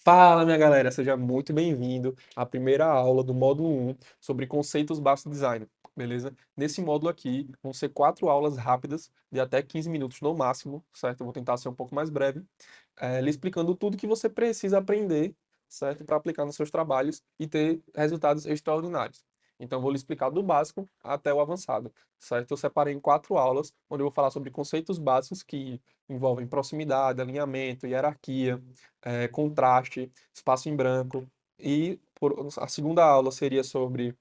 Fala, minha galera, seja muito bem-vindo à primeira aula do módulo 1 sobre conceitos básicos de design, beleza? Nesse módulo aqui vão ser 4 aulas rápidas, de até 15 minutos no máximo, certo? Eu vou tentar ser um pouco mais breve, lhe explicando tudo que você precisa aprender, certo? Para aplicar nos seus trabalhos e ter resultados extraordinários. Então, eu vou lhe explicar do básico até o avançado, certo? Eu separei em 4 aulas, onde eu vou falar sobre conceitos básicos que envolvem proximidade, alinhamento, hierarquia, contraste, espaço em branco. E a segunda aula seria sobre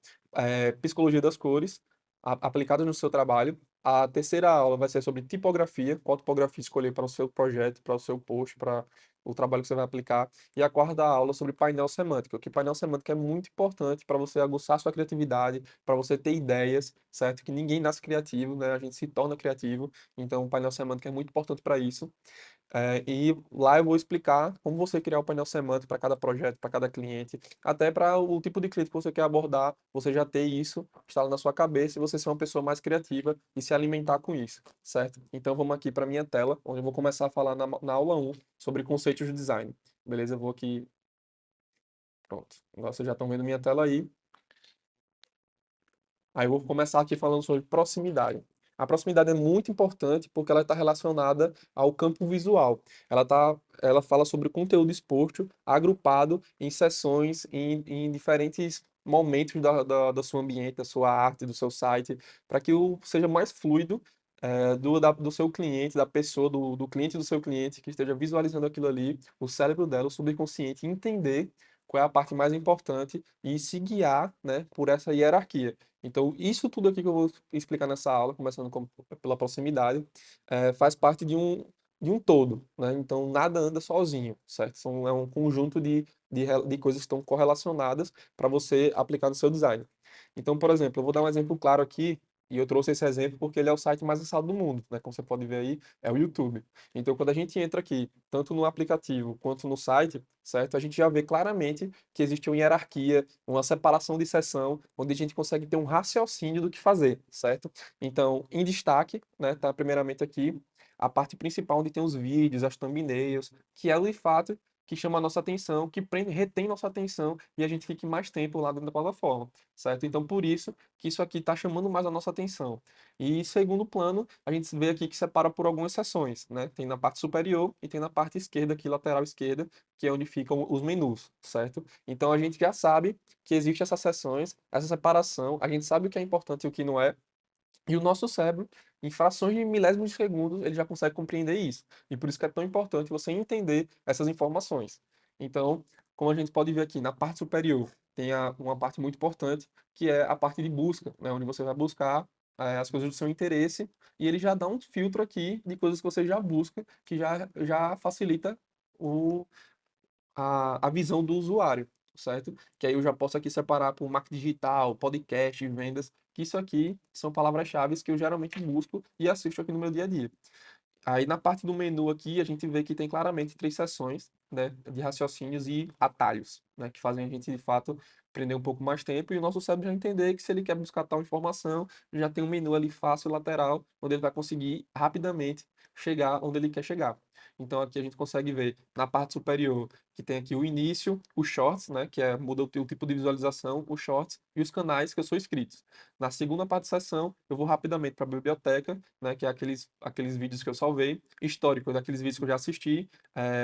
psicologia das cores, aplicadas no seu trabalho. A terceira aula vai ser sobre tipografia, qual tipografia escolher para o seu projeto, para o seu post, para o trabalho que você vai aplicar. E a quarta aula sobre painel semântico, que painel semântico é muito importante para você aguçar sua criatividade, para você ter ideias, certo? Que ninguém nasce criativo, né? A gente se torna criativo. Então, o painel semântico é muito importante para isso. E lá eu vou explicar como você criar o painel semântico para cada projeto, para cada cliente, até para o tipo de cliente que você quer abordar, você já ter isso instalado na sua cabeça e você ser uma pessoa mais criativa e se alimentar com isso, certo? Então vamos aqui para minha tela, onde eu vou começar a falar na aula 1 sobre conceitos de design. Beleza? Eu vou aqui, pronto. Agora vocês já estão vendo minha tela aí. Aí eu vou começar aqui falando sobre proximidade. A proximidade é muito importante porque ela está relacionada ao campo visual. Ela fala sobre o conteúdo exposto, agrupado em seções, em diferentes momentos da sua ambiente, da sua arte, do seu site, para que seja mais fluido do seu cliente, da pessoa, do cliente do seu cliente, que esteja visualizando aquilo ali, o cérebro dela, o subconsciente, entender qual é a parte mais importante e se guiar, né, por essa hierarquia. Então, isso tudo aqui que eu vou explicar nessa aula, começando pela proximidade, faz parte de um todo, né? Então, nada anda sozinho, certo? É um conjunto de coisas que estão correlacionadas para você aplicar no seu design. Então, por exemplo, eu vou dar um exemplo claro aqui, e eu trouxe esse exemplo porque ele é o site mais acessado do mundo, né? Como você pode ver aí, é o YouTube. Então, quando a gente entra aqui, tanto no aplicativo quanto no site, certo? A gente já vê claramente que existe uma hierarquia, uma separação de seção, onde a gente consegue ter um raciocínio do que fazer, certo? Então, em destaque, né, tá primeiramente aqui a parte principal onde tem os vídeos, as thumbnails, que é o de fato que chama a nossa atenção, que prende, retém nossa atenção e a gente fique mais tempo lá dentro da plataforma, certo? Então, por isso que isso aqui está chamando mais a nossa atenção. E segundo plano, a gente vê aqui que separa por algumas seções, né? Tem na parte superior e tem na parte esquerda aqui, lateral esquerda, que é onde ficam os menus, certo? Então a gente já sabe que existe essas seções, essa separação, a gente sabe o que é importante e o que não é, e o nosso cérebro, em frações de milésimos de segundos, ele já consegue compreender isso. E por isso que é tão importante você entender essas informações. Então, como a gente pode ver aqui, na parte superior, tem uma parte muito importante, que é a parte de busca, né, onde você vai buscar as coisas do seu interesse, e ele já dá um filtro aqui de coisas que você já busca, que já facilita o, a visão do usuário, certo? Que aí eu já posso aqui separar por marketing digital, podcast, vendas, que isso aqui são palavras-chave que eu geralmente busco e assisto aqui no meu dia a dia. Aí na parte do menu aqui, a gente vê que tem claramente 3 seções, né, de raciocínios e atalhos, né, que fazem a gente, de fato, prender um pouco mais tempo e o nosso cérebro já entender que se ele quer buscar tal informação, já tem um menu ali fácil, lateral, onde ele vai conseguir rapidamente chegar onde ele quer chegar. Então aqui a gente consegue ver na parte superior que tem aqui o início, os shorts, né, que muda o tipo de visualização, os shorts e os canais que eu sou inscrito. Na segunda parte da sessão, eu vou rapidamente para a biblioteca, né, que é aqueles vídeos que eu salvei, histórico daqueles vídeos que eu já assisti,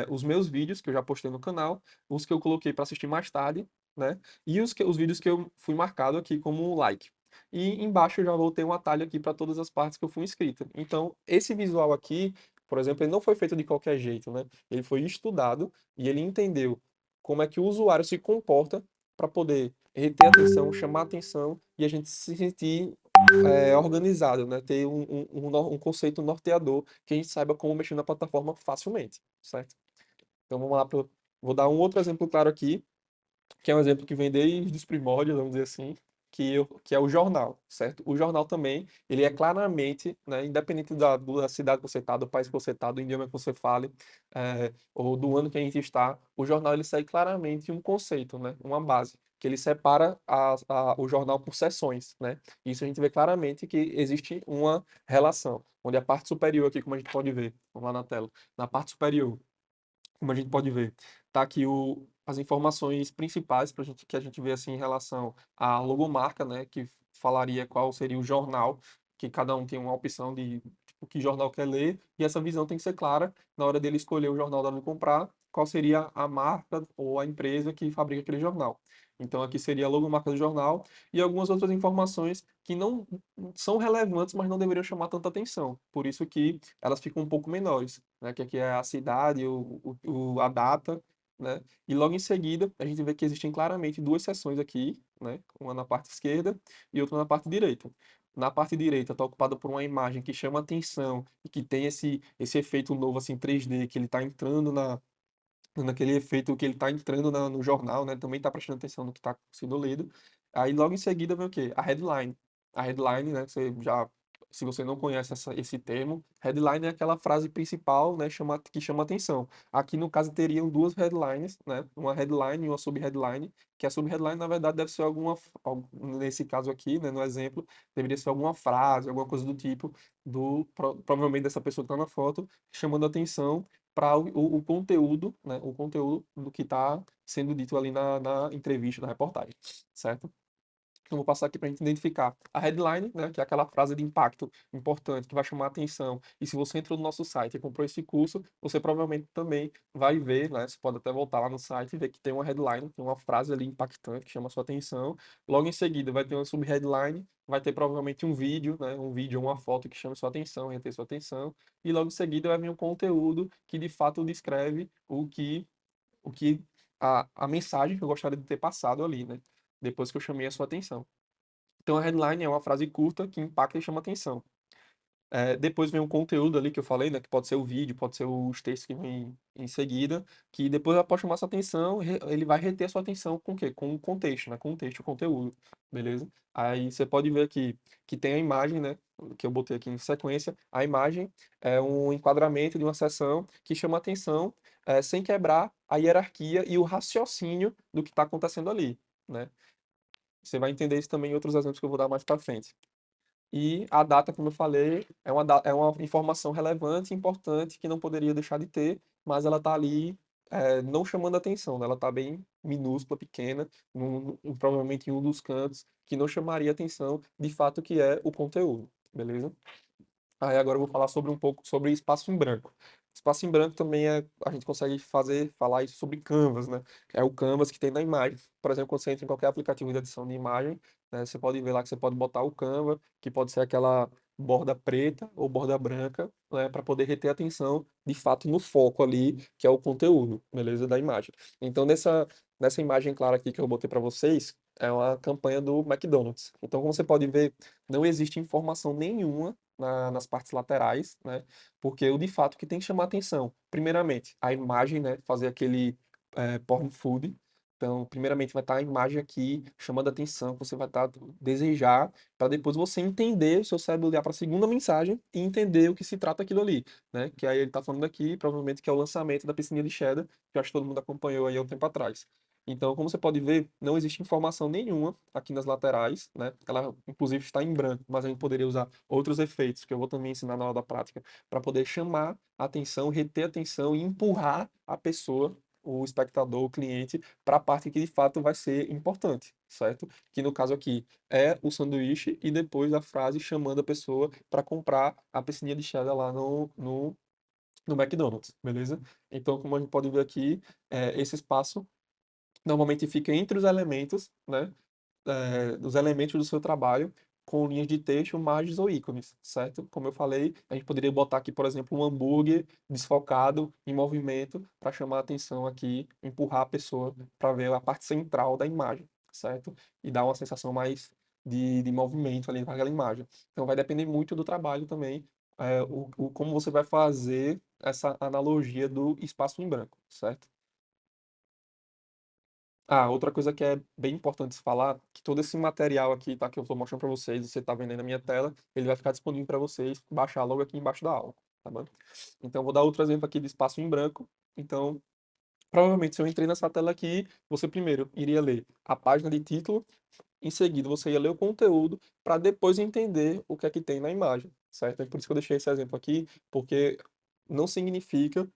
os meus vídeos que eu já postei no canal, os que eu coloquei para assistir mais tarde, né, e os vídeos que eu fui marcado aqui como like. E embaixo eu já vou ter um atalho aqui para todas as partes que eu fui inscrito. Então, esse visual aqui, por exemplo, ele não foi feito de qualquer jeito, né? Ele foi estudado e ele entendeu como é que o usuário se comporta para poder reter atenção, chamar atenção e a gente se sentir organizado, né? Ter um conceito norteador que a gente saiba como mexer na plataforma facilmente, certo? Então vamos lá, vou dar um outro exemplo claro aqui, que é um exemplo que vem desde os primórdios, vamos dizer assim, que é o jornal, certo? O jornal também, ele é claramente, né, independente da cidade que você está, do país que você está, do idioma que você fale, ou do ano que a gente está, o jornal ele segue claramente um conceito, né, uma base, que ele separa o jornal por seções, né? Isso a gente vê claramente que existe uma relação, onde a parte superior aqui, como a gente pode ver, vamos lá na tela, na parte superior como a gente pode ver. tá aqui as informações principais pra gente, que a gente vê assim em relação à logomarca, né? Que falaria qual seria o jornal, que cada um tem uma opção de tipo, que jornal quer ler, e essa visão tem que ser clara na hora dele escolher o jornal da hora de comprar, qual seria a marca ou a empresa que fabrica aquele jornal. Então aqui seria a logomarca do jornal e algumas outras informações que não são relevantes, mas não deveriam chamar tanta atenção. Por isso que elas ficam um pouco menores, né? Que aqui é a cidade, a data, né? E logo em seguida, a gente vê que existem claramente duas seções aqui, né? Uma na parte esquerda e outra na parte direita. Na parte direita está ocupada por uma imagem que chama atenção e que tem esse efeito novo assim 3D, que ele está entrando naquele efeito que ele está entrando no jornal, né? Também está prestando atenção no que está sendo lido. Aí logo em seguida vem o quê? A headline. A headline, né? Você já, se você não conhece esse termo, headline é aquela frase principal, né? Que chama atenção. Aqui no caso teriam duas headlines, né? Uma headline e uma subheadline. Que a subheadline na verdade deve ser nesse caso aqui, né? No exemplo, deveria ser alguma frase, alguma coisa do tipo provavelmente dessa pessoa que está na foto, chamando atenção para o conteúdo, né, o conteúdo do que está sendo dito ali na entrevista, na reportagem, certo? Eu vou passar aqui para a gente identificar a headline, né, que é aquela frase de impacto importante que vai chamar a atenção. E se você entrou no nosso site e comprou esse curso, você provavelmente também vai ver, né, você pode até voltar lá no site e ver que tem uma headline, tem uma frase ali impactante que chama a sua atenção. Logo em seguida vai ter uma subheadline, vai ter provavelmente um vídeo, né, um vídeo ou uma foto que chama a sua atenção, reter sua atenção. E logo em seguida vai vir um conteúdo que de fato descreve o que a mensagem que eu gostaria de ter passado ali, né? Depois que eu chamei a sua atenção. Então, a headline é uma frase curta que impacta e chama atenção. Depois vem um conteúdo ali que eu falei, né? Que pode ser o vídeo, pode ser os textos que vêm em seguida, que depois após chamar sua atenção, ele vai reter a sua atenção com o quê? Com o contexto, né? Com o texto, o conteúdo, beleza? Aí você pode ver aqui que tem a imagem, né? Que eu botei aqui em sequência. A imagem é um enquadramento de uma seção que chama atenção, sem quebrar a hierarquia e o raciocínio do que está acontecendo ali, né? Você vai entender isso também em outros exemplos que eu vou dar mais para frente. E a data, como eu falei, é uma informação relevante e importante que não poderia deixar de ter, mas ela está ali não chamando atenção, né? Ela está bem minúscula, pequena, provavelmente em um dos cantos, que não chamaria atenção, de fato, que é o conteúdo, beleza? Aí agora eu vou falar sobre um pouco sobre espaço em branco. Espaço em branco também a gente consegue falar isso sobre Canvas, né? É o Canvas que tem na imagem. Por exemplo, quando você entra em qualquer aplicativo de edição de imagem, né, você pode ver lá que você pode botar o Canva, que pode ser aquela borda preta ou borda branca, né, para poder reter a atenção de fato no foco ali, que é o conteúdo, beleza, da imagem. Então, nessa imagem clara aqui que eu botei para vocês, é uma campanha do McDonald's. Então, como você pode ver, não existe informação nenhuma nas partes laterais, né? Porque o de fato que tem que chamar atenção, primeiramente, a imagem, né? Fazer aquele porn food. Então, primeiramente, vai estar a imagem aqui chamando a atenção, que você vai estar desejar, para depois você entender, o seu cérebro olhar para a segunda mensagem e entender o que se trata aquilo ali, né? Que aí ele está falando aqui, provavelmente, que é o lançamento da piscininha de cheddar, que eu acho que todo mundo acompanhou aí há um tempo atrás. Então, como você pode ver, não existe informação nenhuma aqui nas laterais, né? Ela, inclusive, está em branco, mas a gente poderia usar outros efeitos, que eu vou também ensinar na aula da prática, para poder chamar a atenção, reter a atenção e empurrar a pessoa, o espectador, o cliente, para a parte que de fato vai ser importante, certo? Que no caso aqui é o sanduíche e depois a frase chamando a pessoa para comprar a piscininha de cheddar lá no McDonald's, beleza? Então, como a gente pode ver aqui, esse espaço normalmente fica entre os elementos, né? Dos elementos do seu trabalho, com linhas de texto, imagens ou ícones, certo? Como eu falei, a gente poderia botar aqui, por exemplo, um hambúrguer desfocado em movimento para chamar a atenção aqui, empurrar a pessoa para ver a parte central da imagem, certo? E dar uma sensação mais de movimento ali com aquela imagem. Então vai depender muito do trabalho também, como você vai fazer essa analogia do espaço em branco, certo? Ah, outra coisa que é bem importante se falar, que todo esse material aqui, tá, que eu estou mostrando para vocês, você está vendo aí na minha tela, ele vai ficar disponível para vocês baixar logo aqui embaixo da aula, tá bom? Então, vou dar outro exemplo aqui de espaço em branco. Então, provavelmente, se eu entrei nessa tela aqui, você primeiro iria ler a página de título, em seguida você ia ler o conteúdo, para depois entender o que é que tem na imagem, certo? É por isso que eu deixei esse exemplo aqui, porque não significa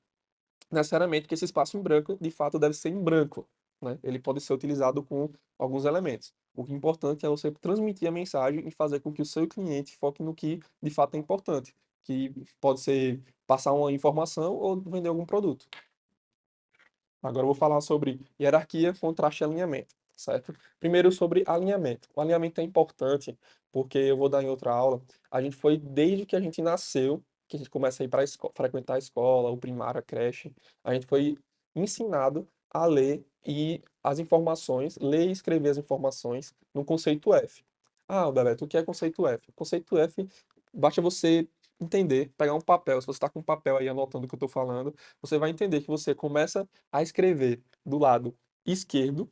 necessariamente que esse espaço em branco, de fato, deve ser em branco, né? Ele pode ser utilizado com alguns elementos. O que é importante é você transmitir a mensagem e fazer com que o seu cliente foque no que de fato é importante, que pode ser passar uma informação ou vender algum produto. Agora eu vou falar sobre hierarquia, contraste e alinhamento, certo? Primeiro sobre alinhamento. O alinhamento é importante porque eu vou dar em outra aula. A gente foi desde que a gente nasceu, que a gente começa a ir para frequentar a escola, o primário, a creche, a gente foi ensinado a ler e as informações, ler e escrever as informações no conceito F. Ah, Bebeto, o que é conceito F? Conceito F, basta você entender, pegar um papel, se você está com um papel aí anotando o que eu estou falando, você vai entender que você começa a escrever do lado esquerdo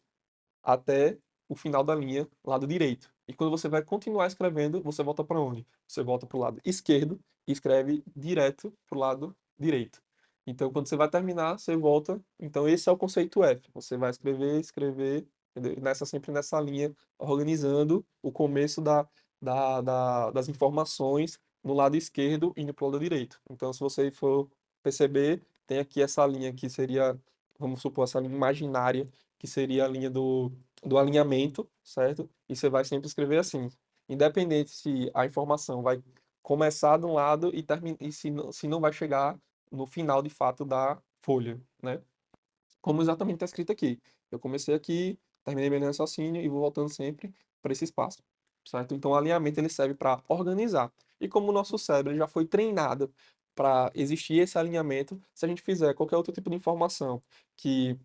até o final da linha, lado direito. E quando você vai continuar escrevendo, você volta para onde? Você volta para o lado esquerdo e escreve direto para o lado direito. Então, quando você vai terminar, você volta. Então, esse é o conceito F. Você vai escrever, escrever, entendeu? Sempre nessa linha, organizando o começo das informações no lado esquerdo indo para o lado direito. Então, se você for perceber, tem aqui essa linha que seria, vamos supor, essa linha imaginária, que seria a linha do alinhamento, certo? E você vai sempre escrever assim, independente se a informação vai começar de um lado e se não vai chegar no final de fato da folha, né? Como exatamente está escrito aqui. Eu comecei aqui, terminei meu raciocínio e vou voltando sempre para esse espaço, certo? Então, o alinhamento ele serve para organizar. E como o nosso cérebro já foi treinado para existir esse alinhamento, se a gente fizer qualquer outro tipo de informação que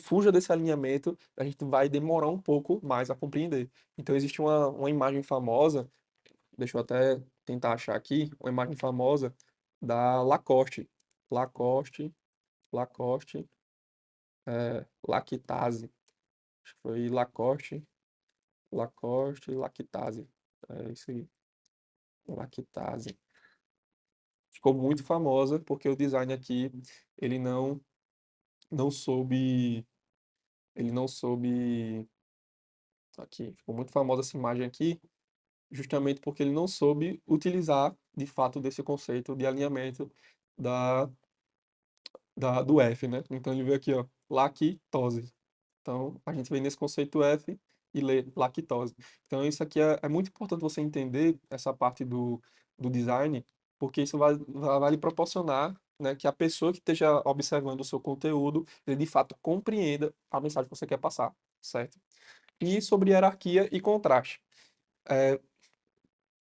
fuja desse alinhamento, a gente vai demorar um pouco mais a compreender. Então, existe uma imagem famosa, deixa eu até tentar achar aqui, uma imagem famosa da Lacoste. Lacoste, Lacoste, lactase. Acho que foi Lacoste, Lacoste, lactase. É isso aí, lactase. Ficou muito famosa porque o design aqui, ele não soube, ele não soube, aqui, ficou muito famosa essa imagem aqui, justamente porque ele não soube utilizar, de fato, desse conceito de alinhamento da, do F, né? Então ele veio aqui, ó, lactose. Então, a gente vem nesse conceito F e lê lactose. Então, isso aqui é muito importante você entender essa parte do design, porque isso vai lhe proporcionar, né, que a pessoa que esteja observando o seu conteúdo, ele de fato compreenda a mensagem que você quer passar, certo? E sobre hierarquia e contraste. É,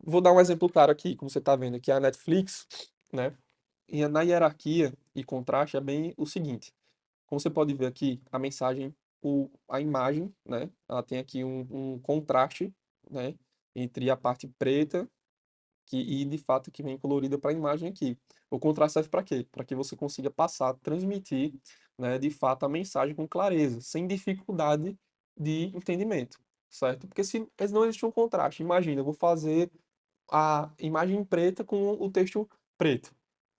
vou dar um exemplo claro aqui, como você está vendo aqui, a Netflix, né? E na hierarquia e contraste é bem o seguinte. Como você pode ver aqui, a mensagem, a imagem, né? Ela tem aqui um contraste, né? Entre a parte preta e de fato que vem colorida para a imagem aqui. O contraste serve para quê? Para que você consiga passar, transmitir, né? De fato a mensagem com clareza, sem dificuldade de entendimento, certo? Porque se não existe um contraste, imagina, eu vou fazer a imagem preta com o texto preto.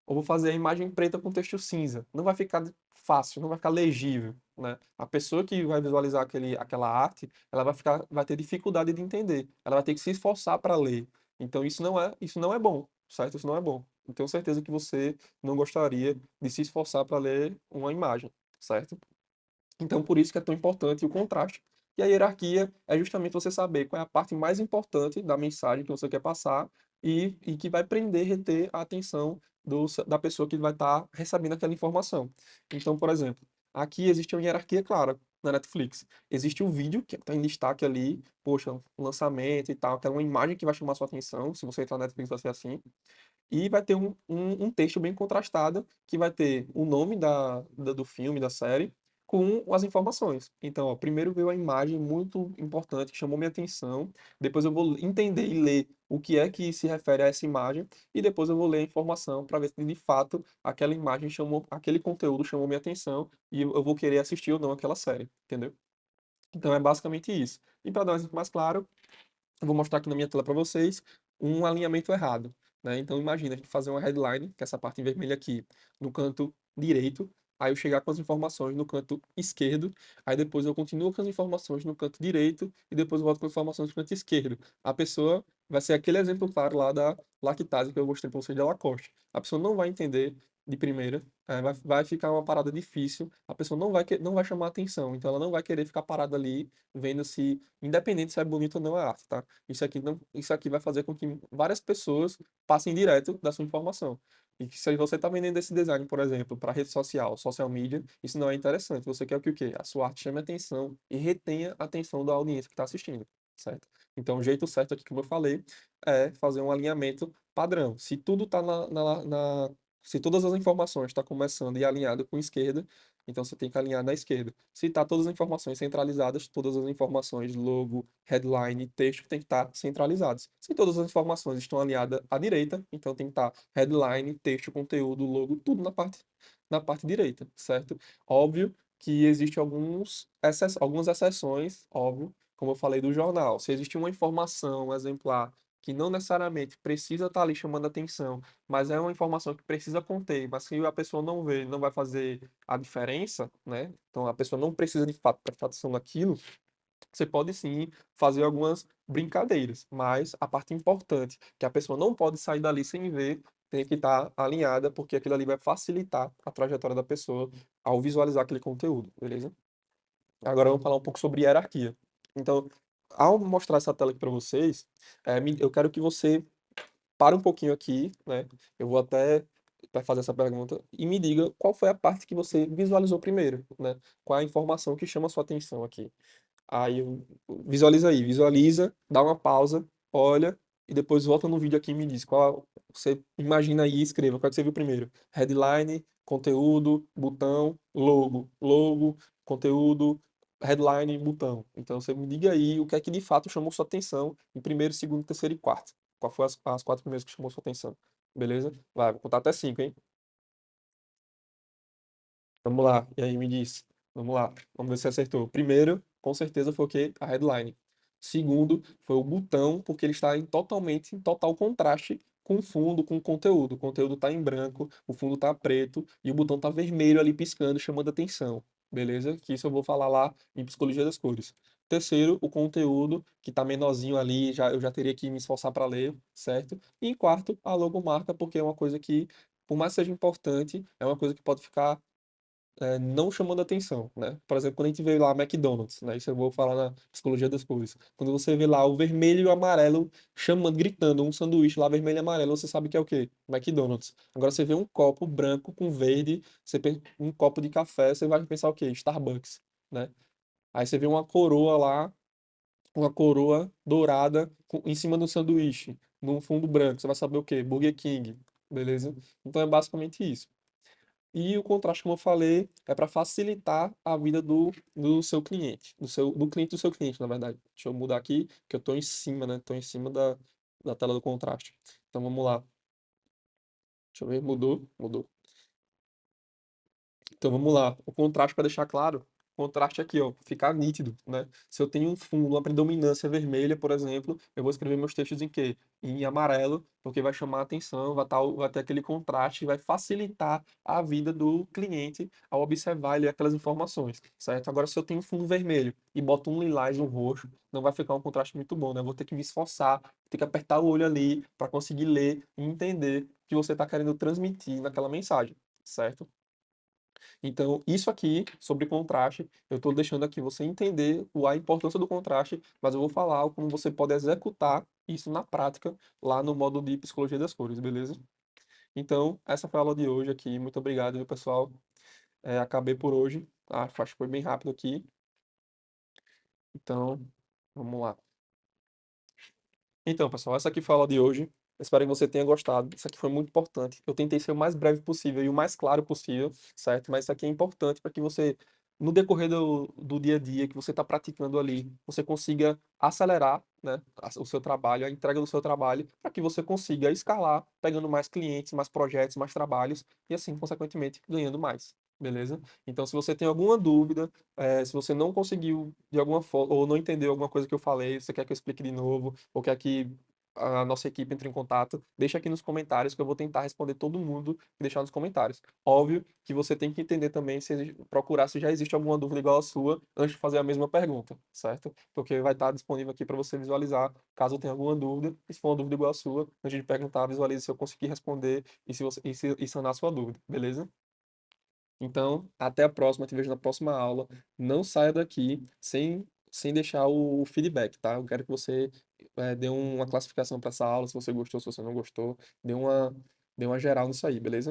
Ou vou fazer a imagem preta com texto cinza. Não vai ficar fácil, não vai ficar legível, né? A pessoa que vai visualizar aquela arte, ela vai ter dificuldade de entender. Ela vai ter que se esforçar para ler. Então isso não é bom, certo? Isso não é bom. Eu tenho certeza que você não gostaria de se esforçar para ler uma imagem, certo? Então, por isso que é tão importante o contraste. E a hierarquia é justamente você saber qual é a parte mais importante da mensagem que você quer passar e que vai prender, reter a atenção da pessoa que vai estar recebendo aquela informação. Então, por exemplo, aqui existe uma hierarquia clara na Netflix. Existe o vídeo que está em destaque ali, poxa, um lançamento e tal, que é uma imagem que vai chamar sua atenção. Se você entrar na Netflix, vai ser assim. E vai ter um texto bem contrastado, que vai ter o nome do filme, da série, com as informações. Então, ó, primeiro veio a imagem muito importante, que chamou minha atenção. Depois eu vou entender e ler o que é que se refere a essa imagem. E depois eu vou ler a informação para ver se de fato aquela imagem chamou, aquele conteúdo chamou minha atenção e eu vou querer assistir ou não aquela série, entendeu? Então é basicamente isso. E para dar um exemplo mais claro, eu vou mostrar aqui na minha tela para vocês um alinhamento errado, né? Então imagina a gente fazer uma headline, que é essa parte em vermelho aqui, no canto direito, aí eu chegar com as informações no canto esquerdo, aí depois eu continuo com as informações no canto direito e depois eu volto com as informações no canto esquerdo. A pessoa vai ser aquele exemplo claro lá da lactase que eu mostrei para vocês da Lacoste. A pessoa não vai entender de primeira. Vai ficar uma parada difícil, a pessoa não vai chamar atenção, então ela não vai querer ficar parada ali vendo se, independente se é bonito ou não é arte, tá? Isso aqui vai fazer com que várias pessoas passem direto da sua informação. E que se você está vendendo esse design, por exemplo, para rede social, social media, isso não é interessante. Você quer que o quê? A sua arte chame atenção e retenha a atenção da audiência que está assistindo, certo? Então, o jeito certo aqui, como eu falei, é fazer um alinhamento padrão. Se tudo está se todas as informações estão começando e alinhado com esquerda, então você tem que alinhar na esquerda. Se está todas as informações centralizadas, todas as informações, logo, headline, texto, tem que estar centralizados. Se todas as informações estão alinhadas à direita, então tem que estar headline, texto, conteúdo, logo, tudo na parte direita, certo? Óbvio que existe algumas exceções, óbvio, como eu falei do jornal. Se existe uma informação exemplar que não necessariamente precisa estar ali chamando atenção, mas é uma informação que precisa conter, mas se a pessoa não vê, não vai fazer a diferença, né? Então a pessoa não precisa de fato prestar atenção naquilo, você pode sim fazer algumas brincadeiras, mas a parte importante, que a pessoa não pode sair dali sem ver, tem que estar alinhada, porque aquilo ali vai facilitar a trajetória da pessoa ao visualizar aquele conteúdo, beleza? Agora vamos falar um pouco sobre hierarquia. Então, ao mostrar essa tela aqui para vocês, eu quero que você pare um pouquinho aqui, né? Eu vou até para fazer essa pergunta e me diga qual foi a parte que você visualizou primeiro, né? Qual é a informação que chama a sua atenção aqui. Visualiza aí, visualiza, dá uma pausa, olha e depois volta no vídeo aqui e me diz qual você imagina aí e escreva qual é que você viu primeiro. Headline, conteúdo, botão, logo, conteúdo, headline, botão. Então você me diga aí o que é que de fato chamou sua atenção em primeiro, segundo, terceiro e quarto. Qual foi as quatro primeiras que chamou sua atenção? Beleza? Vai, vou contar até cinco, hein? Vamos lá. E aí, me diz. Vamos lá. Vamos ver se acertou. Primeiro, com certeza, foi o quê? A headline. Segundo, foi o botão, porque ele está em total contraste com o fundo, com o conteúdo. O conteúdo está em branco, o fundo está preto e o botão está vermelho ali piscando, chamando atenção. Beleza? Que isso eu vou falar lá em Psicologia das Cores. Terceiro, o conteúdo, que está menorzinho ali, eu já teria que me esforçar para ler, certo? E em quarto, a logomarca, porque é uma coisa que, por mais que seja importante, é uma coisa que pode ficar não chamando atenção, né? Por exemplo, quando a gente vê lá McDonald's, né? Isso eu vou falar na psicologia das cores. Quando você vê lá o vermelho e o amarelo chamando, gritando, um sanduíche lá vermelho e amarelo, você sabe que é o quê? McDonald's. Agora você vê um copo branco com verde, um copo de café, você vai pensar o quê? Starbucks, né? Aí você vê uma coroa dourada em cima do sanduíche, num fundo branco, você vai saber o quê? Burger King, beleza? Então é basicamente isso. E o contraste, como eu falei, é para facilitar a vida do seu cliente, do cliente do seu cliente, na verdade. Deixa eu mudar aqui, que eu estou em cima, né? Estou em cima da tela do contraste. Então vamos lá. Deixa eu ver, mudou, mudou. Então vamos lá. O contraste, para deixar claro, o contraste aqui, ó, ficar nítido, né? Se eu tenho um fundo, uma predominância vermelha, por exemplo, eu vou escrever meus textos em quê? Em amarelo, porque vai chamar a atenção, vai ter aquele contraste e vai facilitar a vida do cliente ao observar ali aquelas informações, certo? Agora, se eu tenho um fundo vermelho e boto um lilás, um roxo, não vai ficar um contraste muito bom, né? Eu vou ter que me esforçar, ter que apertar o olho ali para conseguir ler e entender o que você está querendo transmitir naquela mensagem, certo? Então, isso aqui, sobre contraste, eu estou deixando aqui você entender a importância do contraste, mas eu vou falar como você pode executar isso na prática lá no módulo de Psicologia das Cores, beleza? Então, essa foi a aula de hoje aqui. Muito obrigado, viu, pessoal? Acabei por hoje. Acho que foi bem rápido aqui. Então, vamos lá. Então, pessoal, essa aqui foi a aula de hoje. Espero que você tenha gostado. Isso aqui foi muito importante. Eu tentei ser o mais breve possível e o mais claro possível, certo? Mas isso aqui é importante para que você, no decorrer do dia a dia que você está praticando ali, você consiga acelerar, né, o seu trabalho, a entrega do seu trabalho, para que você consiga escalar, pegando mais clientes, mais projetos, mais trabalhos e assim, consequentemente, ganhando mais. Beleza? Então, se você tem alguma dúvida, se você não conseguiu de alguma forma, ou não entendeu alguma coisa que eu falei, você quer que eu explique de novo, ou quer que a nossa equipe entre em contato, deixa aqui nos comentários que eu vou tentar responder todo mundo que deixar nos comentários. Óbvio que você tem que entender também procurar se já existe alguma dúvida igual a sua antes de fazer a mesma pergunta, certo? Porque vai estar disponível aqui para você visualizar caso tenha alguma dúvida. E se for uma dúvida igual a sua, antes de perguntar, visualize se eu conseguir responder e sanar a sua dúvida, beleza? Então, até a próxima, te vejo na próxima aula. Não saia daqui sem deixar o feedback, tá? Eu quero que você dê uma classificação para essa aula, se você gostou, se você não gostou, dê uma geral nisso aí, beleza?